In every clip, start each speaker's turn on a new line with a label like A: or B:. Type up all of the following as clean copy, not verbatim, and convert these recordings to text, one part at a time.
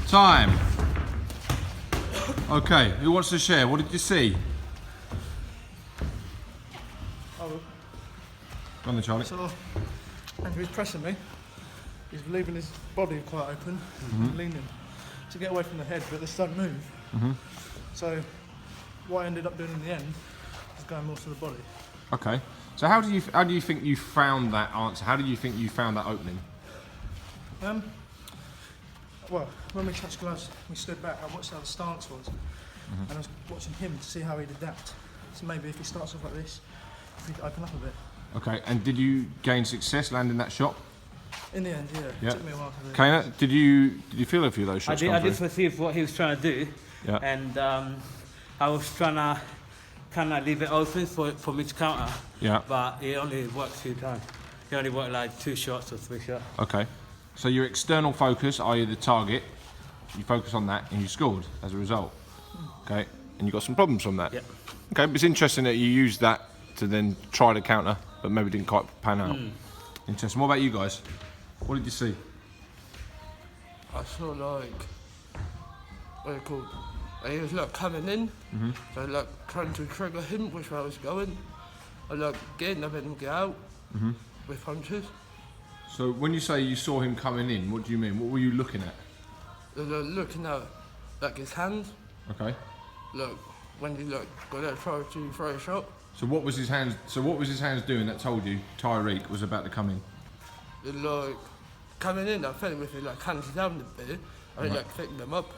A: Time. Okay, who wants to share? What did you see?
B: Oh,
A: Go on then, Charlie.
B: so Andrew's pressing me. He's leaving his body quite open, leaning to get away from the head, but this don't move. So what I ended up doing in the end is going more to the body.
A: Okay. So how do you think you found that answer? How do you think you found that opening?
B: Well, when we touched gloves, we stood back. I watched how the stance was, and I was watching him to see how he'd adapt. So maybe if he starts off like this, if he could open up a bit.
A: Okay. And did you gain success landing that shot?
B: In the end, yeah. It took me a while to do it.
A: Caina, did you feel a few of those shots?
C: I just perceived what he was trying to do,
A: Yeah.
C: and I was trying to kind of leave it open for me to counter.
A: Yeah.
C: But it only worked 2 times. He only worked like 2 shots or 3 shots.
A: Okay. So your external focus, i.e. the target, you focus on that and you scored as a result. Okay. And you got some problems from that.
C: Yeah.
A: Okay, but it's interesting that you used that to then try to counter, but maybe didn't quite pan out. Interesting. What about you guys? What did you see?
D: I saw like, what are they called? And he was like coming in, so like trying to trigger him, which way I was going. I like getting up and him get out with punches.
A: So when you say you saw him coming in, what do you mean? What were you looking at?
D: Looking at like his hands,
A: Okay.
D: like when he like got there trying to throw a shot.
A: So what was his hands? So what was his hands doing that told you Tyrieq was about to come in?
D: It, like coming in, I felt with it like hands down a bit. I like picking them up.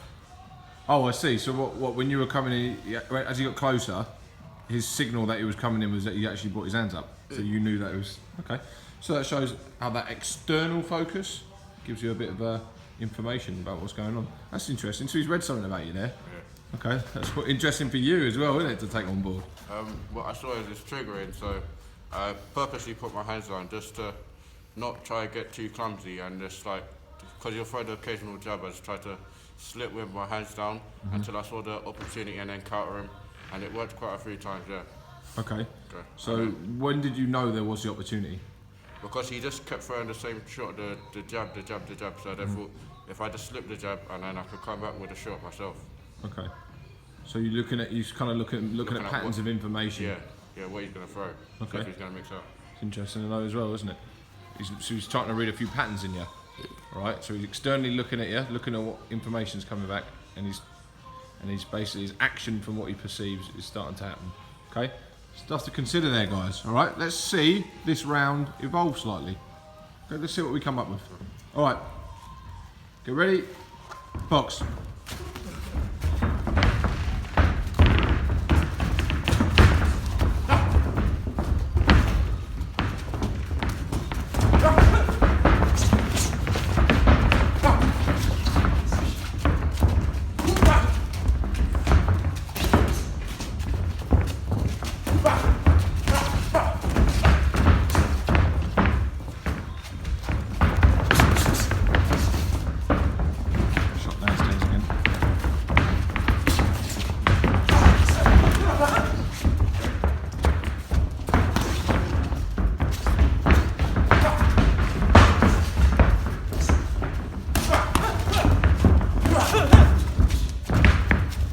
A: Oh, I see. So what? When you were coming in, as he got closer, his signal that he was coming in was that he actually brought his hands up. So you knew that it was okay. So that shows how that external focus gives you a bit of information about what's going on. That's interesting. So he's read something about you there.
E: Yeah.
A: Okay, that's interesting for you as well, isn't it, to take on board?
E: What I saw is it's triggering, so I purposely put my hands down just to not try to get too clumsy and just like, because you'll throw the occasional jab, I just try to slip with my hands down until I saw the opportunity and then counter him, and it worked quite a few times, yeah.
A: Okay. So when did you know there was the opportunity?
E: Because he just kept throwing the same shot, the jab, so therefore if I just slip the jab and then I could come back with a shot myself.
A: Okay. So you're kind of looking at patterns of information.
E: Yeah, what he's going to throw.
A: Okay.
E: If he's going to mix up.
A: It's interesting to know as well, isn't it? He's trying to read a few patterns in you. All right. So he's externally looking at you, looking at what information's coming back, and he's basically his action from what he perceives is starting to happen. Okay. Stuff to consider there, guys. All right. Let's see this round evolve slightly. Okay. Let's see what we come up with. All right. Get ready. Box.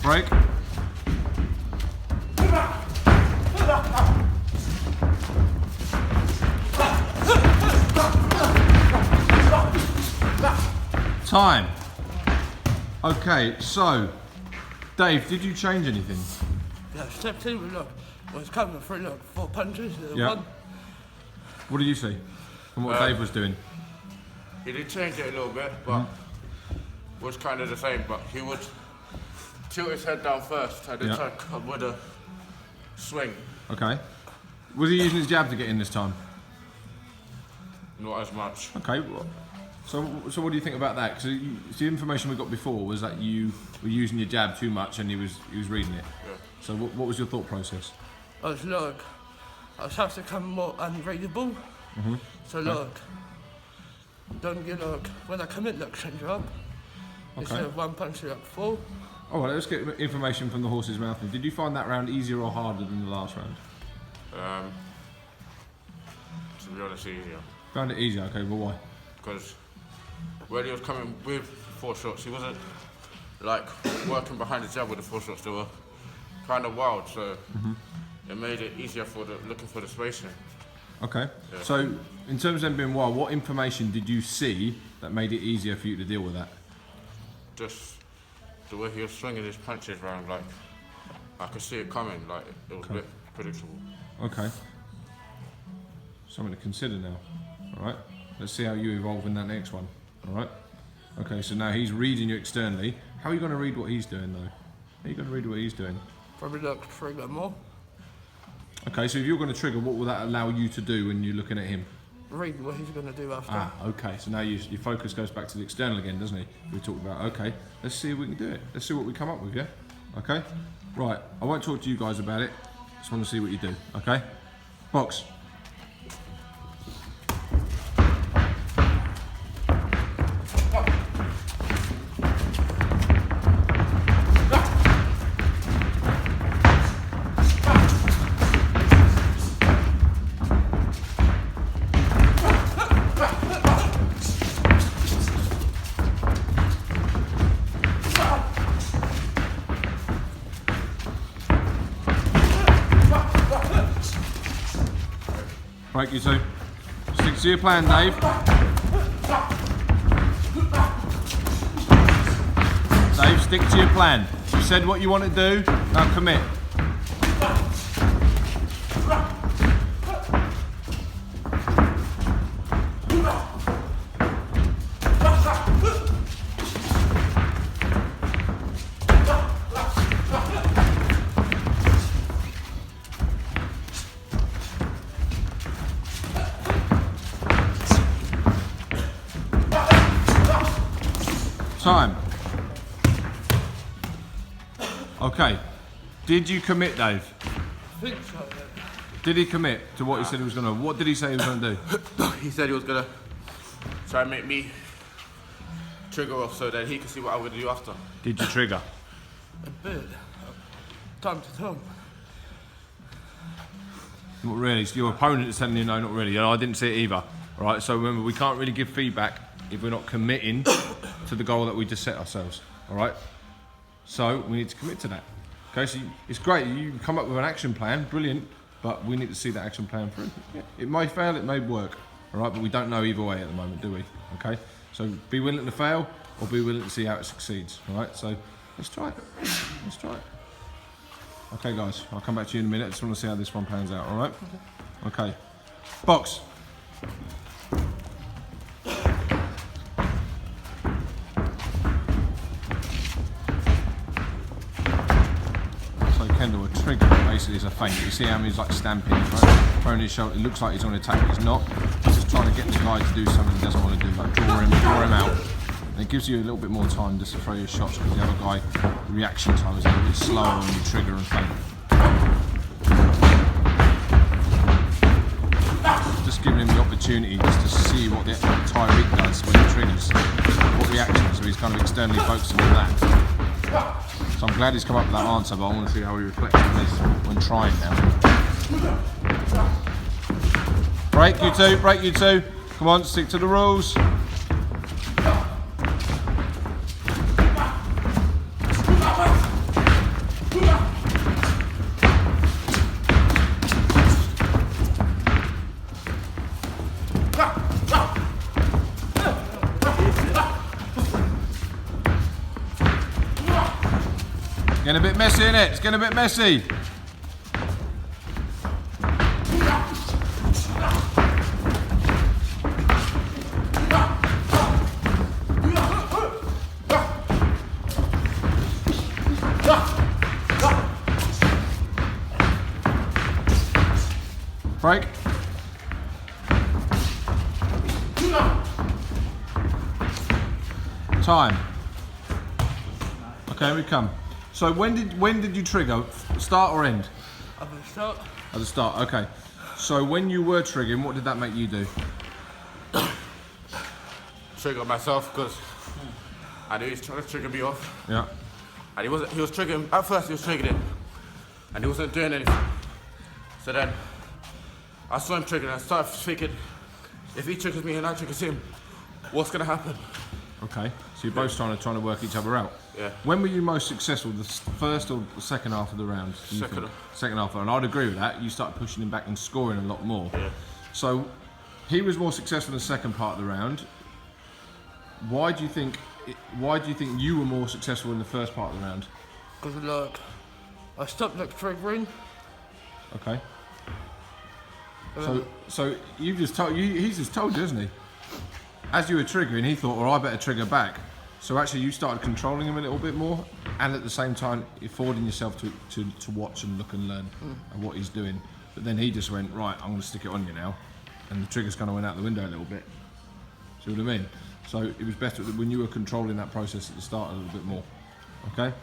A: Break. Time. Okay, so Dave, did you change anything?
D: Yeah, I stepped in with I was coming through 4 punches.
A: Yeah.
D: One.
A: What did you see from what Dave was doing?
E: He did change it a little bit, but was kind of the same, but he would tilt his head down first and then try to come with a swing.
A: Okay. Was he using his jab to get in this time?
E: Not as much.
A: Okay. So what do you think about that? Because the information we got before was that you were using your jab too much and he was reading it.
E: Yeah.
A: So what was your thought process?
D: I was have to come more unreadable. So don't get when I come in, change up. Instead of 1 punch, 4.
A: All right, let's get information from the horse's mouth. Did you find that round easier or harder than the last round?
E: To be honest, easier.
A: Found it easier. Okay, but why?
E: Because when he was coming with 4 shots, he wasn't like working behind the jab with the full shots, they were kind of wild, so it made it easier for looking for the spacing.
A: Okay. Yeah. So in terms of them being wild, what information did you see that made it easier for you to deal with that?
E: Just the way he was swinging his punches around, like I could see it coming, like it was a bit predictable.
A: Okay. Something to consider now. All right. Let's see how you evolve in that next one. All right. Okay. So now he's reading you externally. How are you going to read what he's doing though? How are you going to read what he's doing?
D: Probably look trigger more.
A: Okay. So if you're going to trigger, what will that allow you to do when you're looking at him?
D: Read what he's going to do after.
A: Ah, okay. So now your focus goes back to the external again, doesn't it? We talked about, okay, let's see if we can do it. Let's see what we come up with, yeah? Okay? Right, I won't talk to you guys about it. Just want to see what you do, okay? Box. Break you two. Stick to your plan, Dave. Dave, stick to your plan. You said what you want to do, now commit. Time. Okay. Did you commit, Dave?
D: I think so, yeah.
A: Did he commit to what he said he was going to? What did he say he was going to do?
E: He said he was gonna try and make me trigger off so that he could see what I'm gonna do after.
A: Did you trigger?
D: A bit. Time to time.
A: Not really. So your opponent is telling you no, not really. I didn't see it either. All right. So remember, we can't really give feedback if we're not committing to the goal that we just set ourselves. All right. So we need to commit to that. Okay. So it's great. You come up with an action plan, brilliant. But we need to see that action plan through. Yeah. It may fail, it may work. All right. But we don't know either way at the moment, do we? Okay. So be willing to fail or be willing to see how it succeeds. All right. So let's try it. Let's try it. Okay, guys. I'll come back to you in a minute. I just want to see how this one pans out. All right. Okay. Box. Kendall, a trigger basically is a feint. You see how he's like stamping, right? Throwing his shoulder. It looks like he's on attack, but he's not. He's just trying to get the guy to do something he doesn't want to do, like draw him out. And it gives you a little bit more time just to throw your shots because the other guy, the reaction time is a little bit slower when you trigger and feint. Just giving him the opportunity just to see what the Tyrieq does when he triggers. What reaction, so he's kind of externally focusing on that. So I'm glad he's come up with that answer, but I want to see how he reflects on this when trying now. Break you two, break you two. Come on, stick to the rules. Getting a bit messy, innit? It's getting a bit messy. Break. Time. Okay, we come. So when did you trigger? Start or end?
D: At the start.
A: At the start, okay. So when you were triggering, what did that make you do?
E: Trigger myself because I knew he was trying to trigger me off.
A: Yeah.
E: And he was triggering, at first he was triggering and he wasn't doing anything. So then I saw him triggering and I started thinking, if he triggers me and I triggers him, what's gonna happen?
A: Okay, so you're both trying to work each other out.
E: Yeah.
A: When were you most successful, the first or the second half of the round? do you
E: Second.
A: think? Second half, and I'd agree with that. You started pushing him back and scoring a lot more.
E: Yeah.
A: So he was more successful in the second part of the round. Why do you think you were more successful in the first part of the round?
D: Because like, I stopped like triggering.
A: Okay.
D: and
A: So you've just told he's just told you, hasn't he? As you were triggering, he thought, well, I better trigger back. So actually, you started controlling him a little bit more, and at the same time, affording yourself to watch and look and learn at what he's doing. But then he just went, right, I'm going to stick it on you now, and the triggers kind of went out the window a little bit. See what I mean? So it was better when you were controlling that process at the start a little bit more. Okay,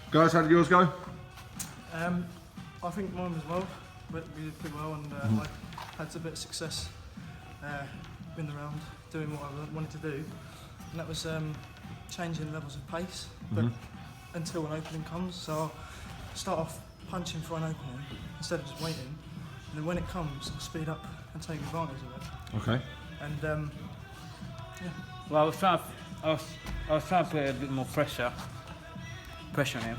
A: guys, how did yours go?
B: I think mine was well, but we did pretty well, and I had a bit of success in the round, doing what I wanted to do, and that was changing levels of pace, but until an opening comes. So I'll start off punching for an opening instead of just waiting, and then when it comes, I'll speed up and take advantage of it.
A: Okay.
B: And yeah.
C: Well, I was trying to put a bit more pressure on him,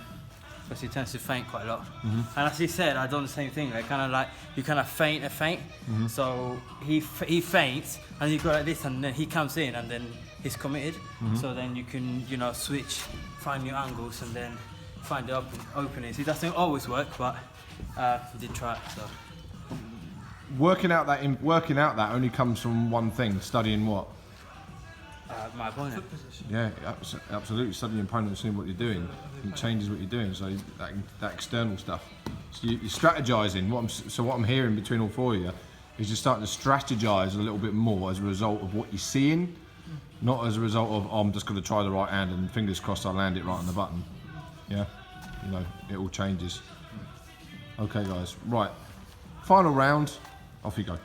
C: because he tends to feint quite a lot. And as he said, I done the same thing. You kind of feint a feint. So he feints, and you go like this, and then he comes in, and then he's committed. So then you can switch, find new angles, and then find the openings. It doesn't always work, but he did try it. So
A: Working out that only comes from one thing: studying what?
C: my opponent.
B: Foot position.
A: Yeah, absolutely. Studying your opponent and seeing what you're doing. It changes what you're doing. So that external stuff. So you're strategizing. What I'm hearing between all four of you is you're starting to strategize a little bit more as a result of what you're seeing, not as a result of I'm just going to try the right hand and fingers crossed I land it right on the button. Yeah, it all changes. Okay, guys. Right, final round. Off you go.